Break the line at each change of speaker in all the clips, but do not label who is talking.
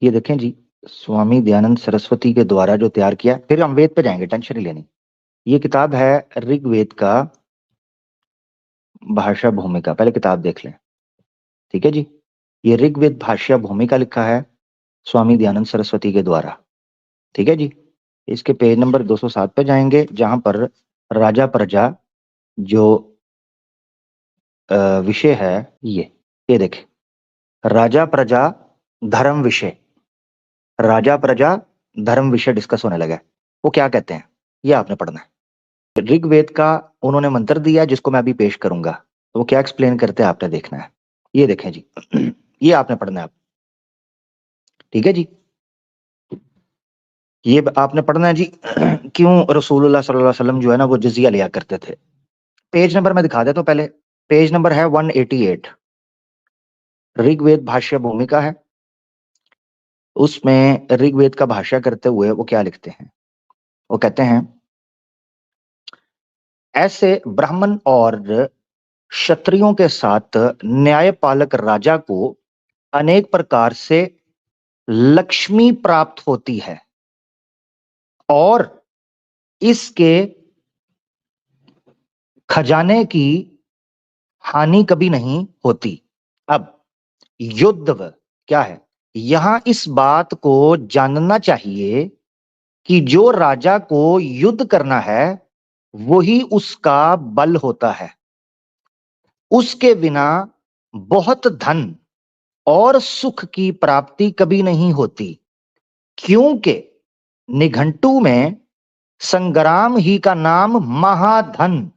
ये देखें जी, स्वामी दयानंद सरस्वती के द्वारा जो तैयार किया, फिर हम वेद पे जाएंगे, टेंशन नहीं लेनी। ये किताब है ऋग्वेद का भाषा भूमिका, पहले किताब देख लें। ठीक है जी, ये ऋग्वेद भाष्य भूमिका लिखा है स्वामी दयानंद सरस्वती के द्वारा। ठीक है जी, इसके पेज नंबर 207 पे जाएंगे, जहां पर राजा प्रजा जो विषय है, ये देखें, राजा प्रजा धर्म विषय, राजा प्रजा धर्म विषय डिस्कस होने लगा है। वो क्या कहते हैं ये आपने पढ़ना है। ऋग्वेद का उन्होंने मंत्र दिया जिसको मैं अभी पेश करूंगा, तो वो क्या एक्सप्लेन करते हैं आपने देखना है। ये देखें जी, ये आपने पढ़ना है आप। ठीक है जी, ये आपने पढ़ना है जी। क्यों रसूलुल्लाह सल्लल्लाहु अलैहि वसल्लम जो है ना वो जजिया लिया करते थे। पेज नंबर मैं दिखा देता हूं पहले। पेज नंबर है 188, ऋग्वेद भाष्य भूमिका है। उसमें ऋग्वेद का भाष्य करते हुए वो क्या लिखते हैं, वो कहते हैं, ऐसे ब्राह्मण और क्षत्रियों के साथ न्यायपालक राजा को अनेक प्रकार से लक्ष्मी प्राप्त होती है और इसके खजाने की हानि कभी नहीं होती। अब युद्ध क्या है, यहां इस बात को जानना चाहिए कि जो राजा को युद्ध करना है वही उसका बल होता है। उसके बिना बहुत धन और सुख की प्राप्ति कभी नहीं होती, क्योंकि निघंटू में संग्राम ही का नाम महाधन,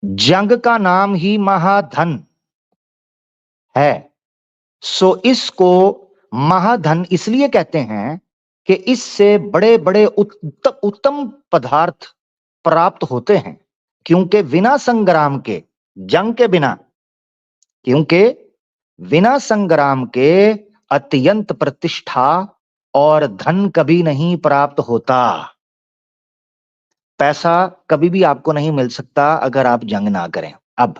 जंग का नाम ही महाधन है। सो इसको महाधन इसलिए कहते हैं कि इससे बड़े बड़े उत्तम पदार्थ प्राप्त होते हैं, क्योंकि बिना संग्राम के, जंग के बिना, क्योंकि बिना संग्राम के अत्यंत प्रतिष्ठा और धन कभी नहीं प्राप्त होता। पैसा कभी भी आपको नहीं मिल सकता अगर आप जंग ना करें। अब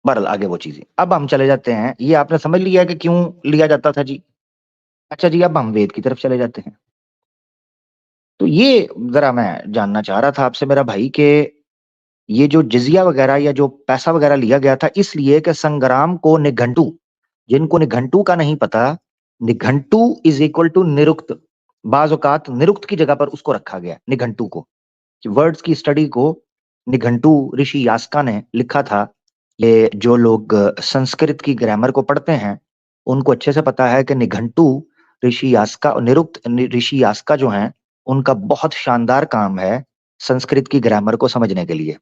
बहरहाल आगे वो चीजें, अब हम चले जाते हैं। ये आपने समझ लिया कि क्यों लिया जाता था जी। अच्छा जी, अब हम वेद की तरफ चले जाते हैं। तो ये जरा मैं जानना चाह रहा था आपसे मेरा भाई के ये जो जिजिया वगैरह या जो पैसा वगैरह लिया गया था इसलिए कि संग्राम को निघंटू, जिनको निघंटू का नहीं पता, निघंटू इज इक्वल टू निरुक्त, बाज औकात निरुक्त की जगह पर उसको रखा गया निघंटू को। वर्ड्स की स्टडी को निघंटू ऋषि यास्का ने लिखा था। ये जो लोग संस्कृत की ग्रामर को पढ़ते हैं उनको अच्छे से पता है कि निघंटू ऋषि यास्का, निरुक्त ऋषि यास्का जो हैं उनका बहुत शानदार काम है संस्कृत की ग्रामर को समझने के लिए।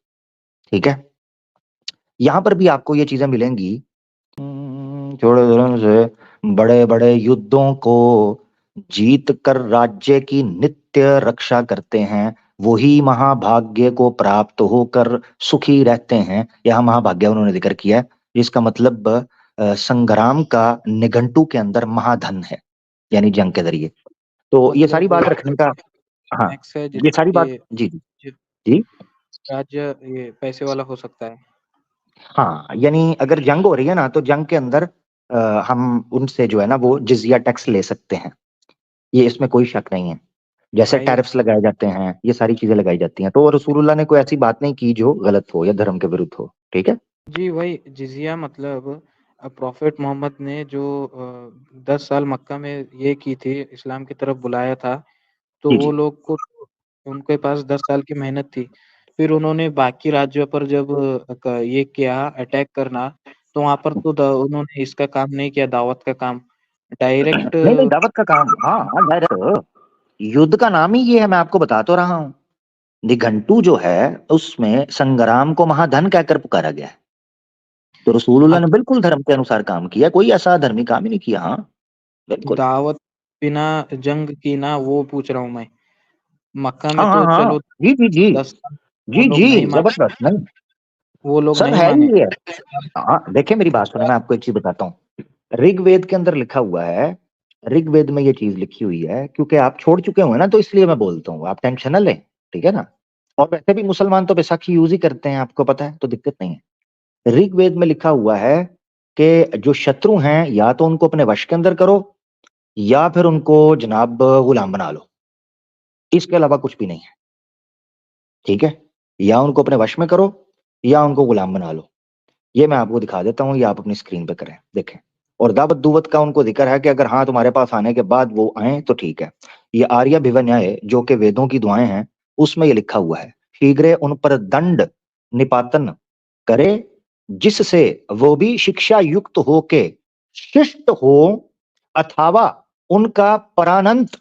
ठीक है, यहां पर भी आपको ये चीजें मिलेंगी। छोड़े धर्म से बड़े बड़े युद्धों को जीत कर राज्य की नित्य रक्षा करते हैं, वही महाभाग्य को प्राप्त होकर सुखी रहते हैं। यह महाभाग्य उन्होंने जिक्र किया है, जिसका मतलब संग्राम का निघंटू के अंदर महाधन है, यानी जंग के जरिए। तो ये सारी बात रखने का, हाँ
मैक्स है
ये सारी बात, जी जी जी,
राज्य ये पैसे वाला हो सकता है।
हाँ यानी अगर जंग हो रही है ना तो जंग के अंदर हम उनसे जो है ना वो जिजिया टैक्स ले सकते हैं, ये इसमें कोई शक नहीं है। जैसे
भाई
टैरिफ्स लगाए जाते हैं, ये सारी चीजें लगाई जाती हैं। तो रसूलुल्लाह ने कोई ऐसी बात नहीं की जो गलत हो या धर्म के विरुद्ध हो। ठीक है
जी, वही जिजिया मतलब प्रॉफिट मोहम्मद ने जो 10 साल मक्का में ये की थी, इस्लाम की तरफ बुलाया था, तो
जी
वो
जी,
लोग को उनके पास 10 साल की मेहनत थी। फिर उन्होंने बाकी राज्यों पर जब ये किया अटैक करना, तो वहां पर तो उन्होंने इसका काम नहीं किया, दावत का काम डायरेक्ट।
नहीं नहीं, दावत का काम, हाँ हाँ डायरेक्ट। युद्ध का नाम ही ये है, मैं आपको बता तो रहा हूँ। निघंटू जो है उसमें संग्राम को महाधन कहकर पुकारा गया है। तो रसूलुल्लाह ने बिल्कुल धर्म के अनुसार काम किया, कोई ऐसा धर्मी काम ही नहीं किया। हाँ बिल्कुल,
दावत बिना जंग की ना, वो पूछ रहा हूँ मैं। मक्का में
हाँ हाँ
तो
हाँ,
चलो
जी जी जी,
10 साल वो
जी
लोग
जी
नहीं माने,
जबरदस्त, नहीं
वो लोग
सब
नहीं
है
माने।
ही है। हाँ देखिए मेरी बात सुने, मैं आपको एक चीज बताता हूँ। ऋग्वेद के अंदर लिखा हुआ है, ऋग्वेद में ये चीज लिखी हुई है, क्योंकि आप छोड़ चुके हो ना तो इसलिए मैं बोलता हूँ, आप टेंशन न लें। ठीक है ना, और वैसे भी मुसलमान तो बैसाखी यूज ही करते हैं, आपको पता है, तो दिक्कत नहीं है। ऋग्वेद में लिखा हुआ है कि जो शत्रु हैं या तो उनको अपने वश के अंदर करो या फिर उनको जनाब गुलाम बना लो, इसके अलावा कुछ भी नहीं है। ठीक है, या उनको अपने वश में करो या उनको गुलाम बना लो। ये मैं आपको दिखा देता हूँ, ये आप अपनी स्क्रीन पे करें, देखें। और दावत दुवत का उनको जिक्र है कि अगर हाँ तुम्हारे पास आने के बाद वो आए तो ठीक है। ये आर्य भिवन्याय जो कि वेदों की दुआएं हैं उसमें ये लिखा हुआ है, शीघ्र उन पर दंड निपातन करे जिससे वो भी शिक्षा युक्त हो के शिष्ट हो, अथवा उनका परानंत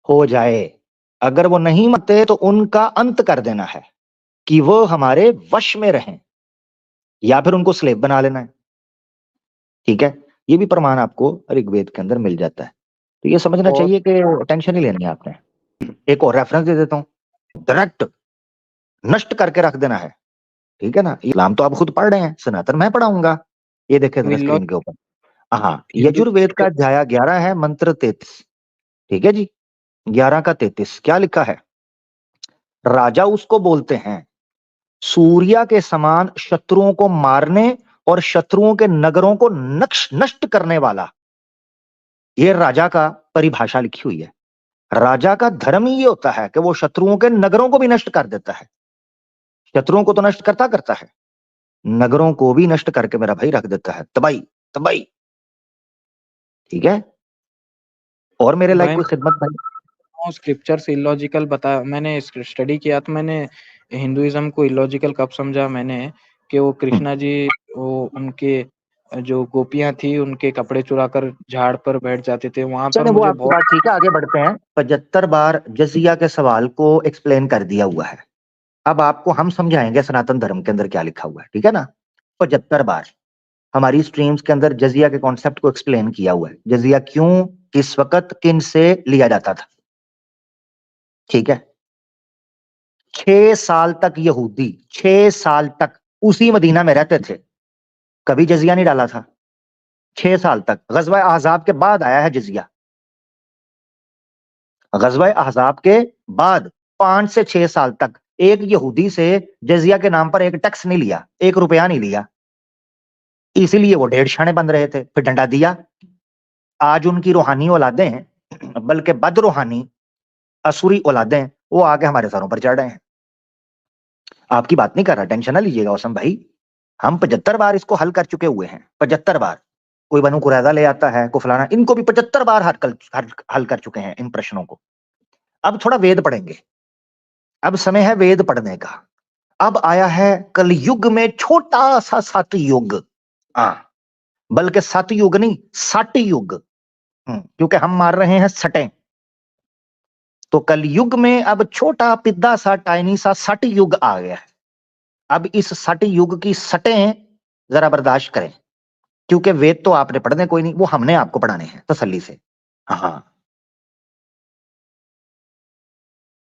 हो जाए। अगर वो नहीं मानते तो उनका अंत कर देना है कि वो हमारे वश में रहें, या फिर उनको स्लेव बना लेना है। ठीक है, ये भी प्रमाण आपको ऋग्वेद के अंदर मिल जाता है। तो ये समझना
और
चाहिए कि टेंशन नहीं लेनी है आपने। एक और रेफरेंस दे देता हूँ, डायरेक्ट नष्ट करके रख देना है। ठीक है ना, इस्लाम तो आप खुद पढ़ रहे हैं, सनातन मैं पढ़ाऊंगा। ये देखे जरा
मिल्लत
स्क्रीन के ऊपर। हाँ,
हिंदू
यजुर्वेद का अध्याय 11 है, मंत्र 33। ठीक है जी, 11 का 33 क्या लिखा है? राजा उसको बोलते हैं सूर्य के समान शत्रुओं को मारने और शत्रुओं के नगरों को नष्ट करने वाला। ये राजा का परिभाषा लिखी हुई है। राजा का धर्म ही ये होता है कि वो शत्रुओं के नगरों को भी नष्ट कर देता है। शत्रुओं को तो नष्ट करता है, नगरों को भी नष्ट करके मेरा भाई रख देता है, तबाही तबाही। ठीक है, और मेरे लायक
भाई
कोई खिदमत भाई?
स्क्रिप्चर्स इलॉजिकल बता, मैंने स्टडी किया तो मैंने हिंदुइज्म को इलॉजिकल कब समझा मैंने कि वो कृष्णा जी, वो उनके जो गोपियां थी उनके कपड़े चुरा कर झाड़ पर बैठ जाते थे, वहां पर
चले वो
मुझे
आपकी बात
बहुत
ठीक है, आगे बढ़ते हैं। 75 बार जजिया के सवाल को एक्सप्लेन कर दिया हुआ है। अब आपको हम समझाएंगे सनातन धर्म के अंदर क्या लिखा हुआ है। ठीक है ना, 75 बार हमारी स्ट्रीम्स के अंदर जजिया के कॉन्सेप्ट को एक्सप्लेन किया हुआ है, जजिया क्यों, किस वक्त, किन से लिया जाता था। ठीक है, 6 साल तक यहूदी 6 साल तक उसी मदीना में रहते थे, कभी जजिया नहीं डाला था। 6 साल तक, गजवा ahzab के बाद आया है जजिया। गजवा ahzab के बाद 5 से 6 साल तक एक यहूदी से जजिया के नाम पर एक टैक्स नहीं लिया, 1 रुपया नहीं लिया। इसीलिए वो 1.5 शाने बन रहे थे, फिर डंडा दिया। आज उनकी रूहानी औलादें हैं, बल्कि बद रूहानी असुरी औलादें, वो आके हमारे सरों पर चढ़ रहे हैं। आपकी बात नहीं कर रहा, टेंशन ना लीजिएगा ओसम भाई। हम 75 बार इसको हल कर चुके हुए हैं, 75 बार। कोई बनु कुरैदा ले आता है, कोई फलाना, इनको भी 75 बार हल कर चुके हैं इन प्रश्नों को। अब थोड़ा वेद पढ़ेंगे, अब समय है वेद पढ़ने का। अब आया है कलयुग में छोटा सा सतयुग, हाँ, बल्कि सतयुग नहीं सटयुग, क्योंकि हम मार रहे हैं सटें। तो कलयुग में अब छोटा पिद्दा सा टाइनी सा सटयुग आ गया है। अब इस सटयुग की सटें जरा बर्दाश्त करें, क्योंकि वेद तो आपने पढ़ने कोई नहीं, वो हमने आपको पढ़ाने हैं तसल्ली से। हाँ,